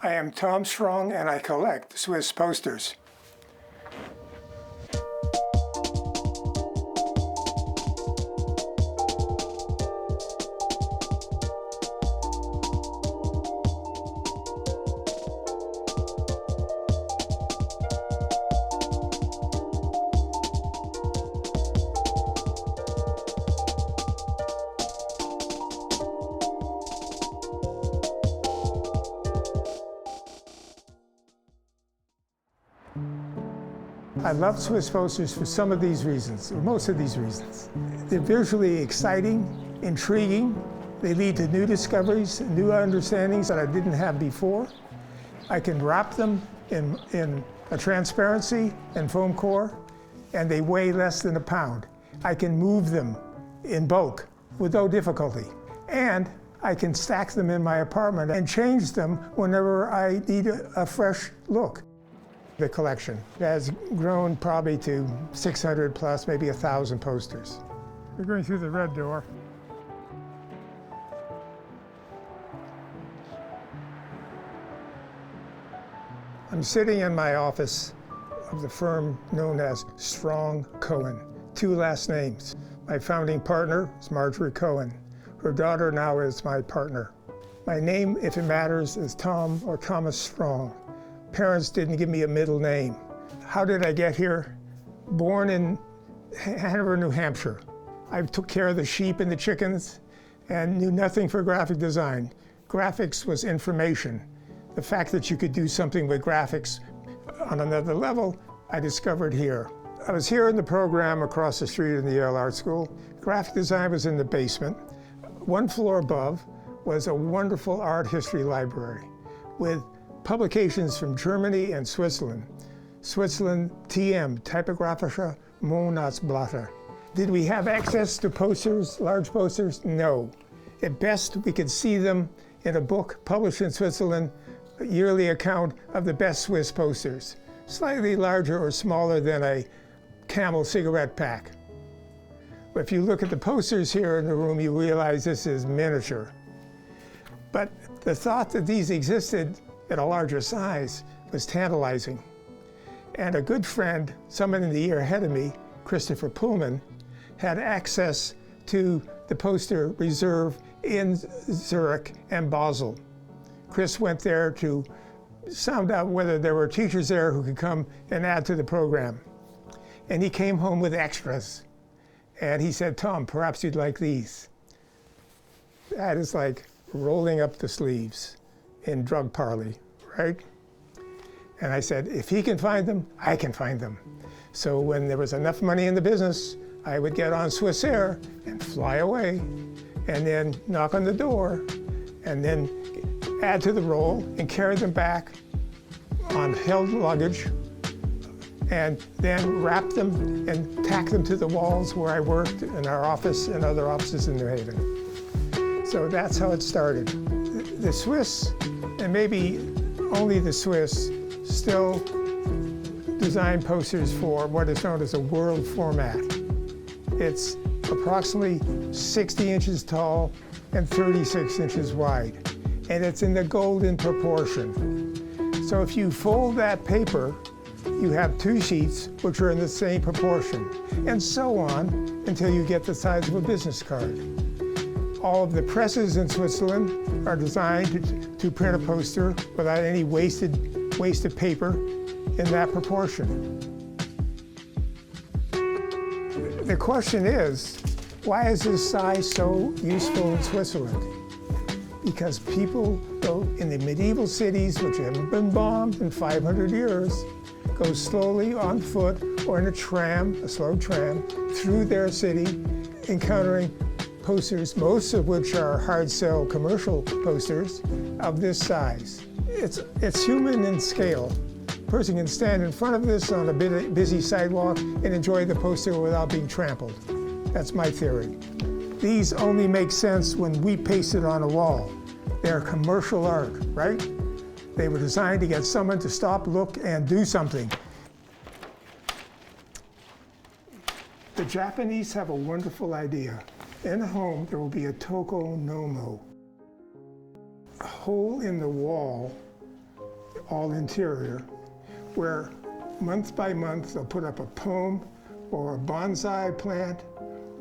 I am Tom Strong and I collect Swiss posters. I love Swiss posters for some of these reasons, or most of these reasons. They're visually exciting, intriguing. They lead to new discoveries, new understandings that I didn't have before. I can wrap them in a transparency and foam core, and they weigh less than a pound. I can move them in bulk with no difficulty. And I can stack them in my apartment and change them whenever I need a fresh look. The collection has grown probably to 600 plus, maybe 1,000 posters. We're going through the red door. I'm sitting in my office of the firm known as Strong Cohen, 2 last names. My founding partner is Marjorie Cohen. Her daughter now is my partner. My name, if it matters, is Tom or Thomas Strong. Parents didn't give me a middle name. How did I get here? Born in Hanover, New Hampshire. I took care of the sheep and the chickens and knew nothing for graphic design. Graphics was information. The fact that you could do something with graphics on another level, I discovered here. I was here in the program across the street in the Yale Art School. Graphic design was in the basement. 1 floor above was a wonderful art history library with publications from Germany and Switzerland. Switzerland, TM, Typographische Monatsblätter. Did we have access to posters, large posters? No. At best, we could see them in a book published in Switzerland, a yearly account of the best Swiss posters, slightly larger or smaller than a Camel cigarette pack. But if you look at the posters here in the room, you realize this is miniature. But the thought that these existed at a larger size was tantalizing. And a good friend, someone in the year ahead of me, Christopher Pullman, had access to the poster reserve in Zurich and Basel. Chris went there to sound out whether there were teachers there who could come and add to the program. And he came home with extras. And he said, Tom, perhaps you'd like these. That is like rolling up the sleeves in drug parley, right? And I said, if he can find them, I can find them. So when there was enough money in the business, I would get on Swiss Air and fly away, and then knock on the door, and then add to the roll and carry them back on held luggage, and then wrap them and tack them to the walls where I worked in our office and other offices in New Haven. So that's how it started. The Swiss, and maybe only the Swiss, still design posters for what is known as a world format. It's approximately 60 inches tall and 36 inches wide, and it's in the golden proportion. So if you fold that paper, you have 2 sheets which are in the same proportion, and so on until you get the size of a business card. All of the presses in Switzerland are designed to print a poster without any wasted paper in that proportion. The question is, why is this size so useful in Switzerland? Because people go in the medieval cities, which haven't been bombed in 500 years, go slowly on foot or in a tram, a slow tram, through their city, encountering posters, most of which are hard sell commercial posters of this size. It's human in scale. A person can stand in front of this on a busy sidewalk and enjoy the poster without being trampled. That's my theory. These only make sense when we paste it on a wall. They're commercial art, right? They were designed to get someone to stop, look, and do something. The Japanese have a wonderful idea. In a home, there will be a toko nomo, a hole in the wall all interior, where month by month they'll put up a poem or a bonsai plant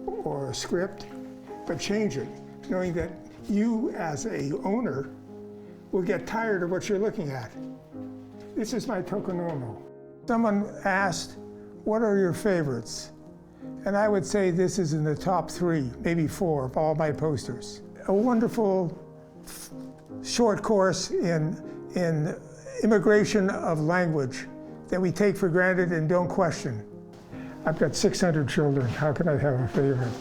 or a script, but change it, knowing that you as a owner will get tired of what you're looking at. This is my tokenormal. Someone asked, what are your favorites? And I would say this is in the top 3, maybe 4 of all my posters. A wonderful short course in immigration of language that we take for granted and don't question. I've got 600 children, how can I have a favorite?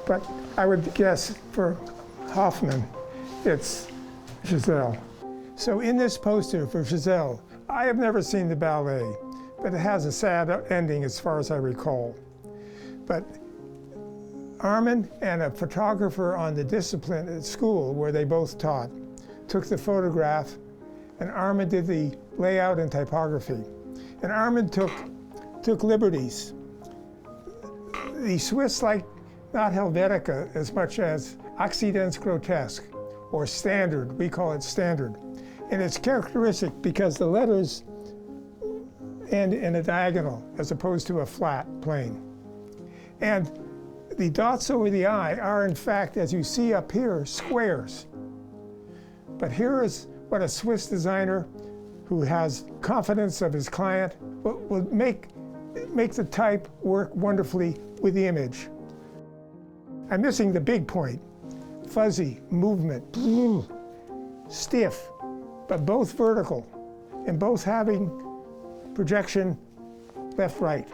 But I would guess for Hoffman, it's Giselle. So in this poster for Giselle, I have never seen the ballet, but it has a sad ending as far as I recall. But Armand and a photographer on the discipline at school where they both taught took the photograph, and Armand did the layout and typography. And Armand took liberties. The Swiss like not Helvetica as much as Accidence Grotesque, or standard, we call it standard. And it's characteristic because the letters end in a diagonal as opposed to a flat plane. And the dots over the I are in fact, as you see up here, squares. But here is what a Swiss designer who has confidence of his client will make the type work wonderfully with the image. I'm missing the big point. Fuzzy, movement, stiff, but both vertical, and both having projection left-right.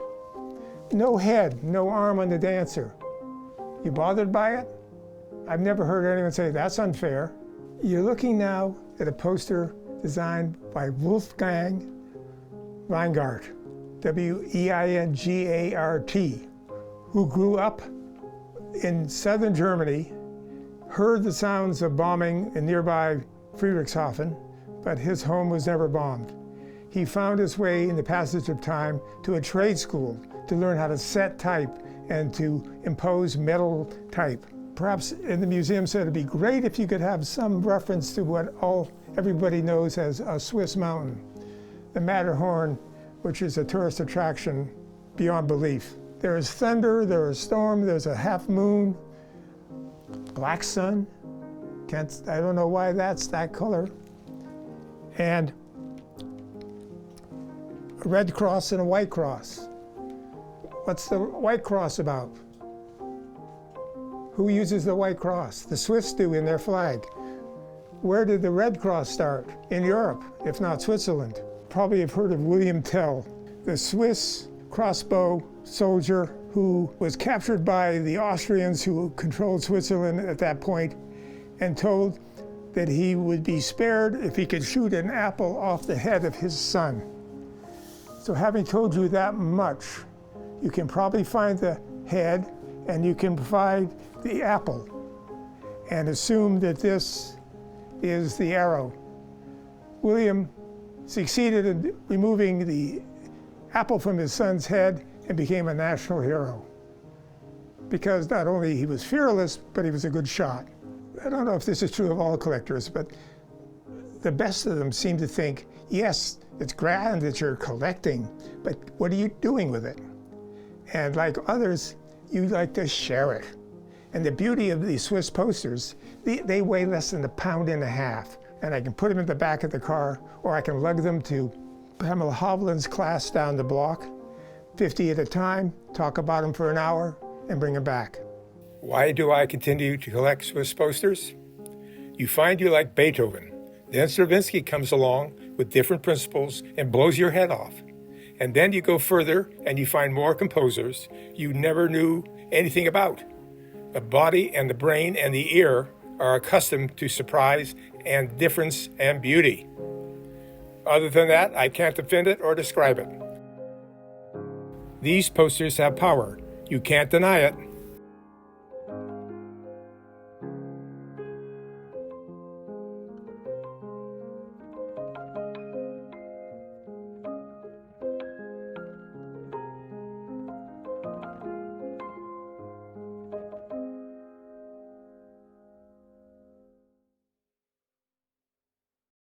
No head, no arm on the dancer. You bothered by it? I've never heard anyone say, that's unfair. You're looking now at a poster designed by Wolfgang Weingart, W-E-I-N-G-A-R-T, who grew up in southern Germany, heard the sounds of bombing in nearby Friedrichshafen, but his home was never bombed. He found his way in the passage of time to a trade school to learn how to set type and to impose metal type. Perhaps in the museum said it'd be great if you could have some reference to what everybody knows as a Swiss mountain, the Matterhorn, which is a tourist attraction beyond belief. There is thunder, there is storm, there's a half moon, black sun. I don't know why that's that color. And a red cross and a white cross. What's the white cross about? Who uses the white cross? The Swiss do in their flag. Where did the Red Cross start? In Europe, if not Switzerland. Probably have heard of William Tell, the Swiss crossbow soldier who was captured by the Austrians who controlled Switzerland at that point and told that he would be spared if he could shoot an apple off the head of his son. So having told you that much, you can probably find the head and you can provide the apple and assume that this is the arrow. William succeeded in removing the apple from his son's head and became a national hero. Because not only he was fearless, but he was a good shot. I don't know if this is true of all collectors, but the best of them seem to think, yes, it's grand that you're collecting, but what are you doing with it? And like others, you like to share it. And the beauty of these Swiss posters, they weigh less than 1.5 pounds, and I can put them in the back of the car, or I can lug them to Pamela Hovland's class down the block, 50 at a time, talk about them for an hour, and bring them back. Why do I continue to collect Swiss posters? You find you like Beethoven. Then Stravinsky comes along with different principles and blows your head off. And then you go further and you find more composers you never knew anything about. The body and the brain and the ear are accustomed to surprise and difference and beauty. Other than that, I can't defend it or describe it. These posters have power. You can't deny it.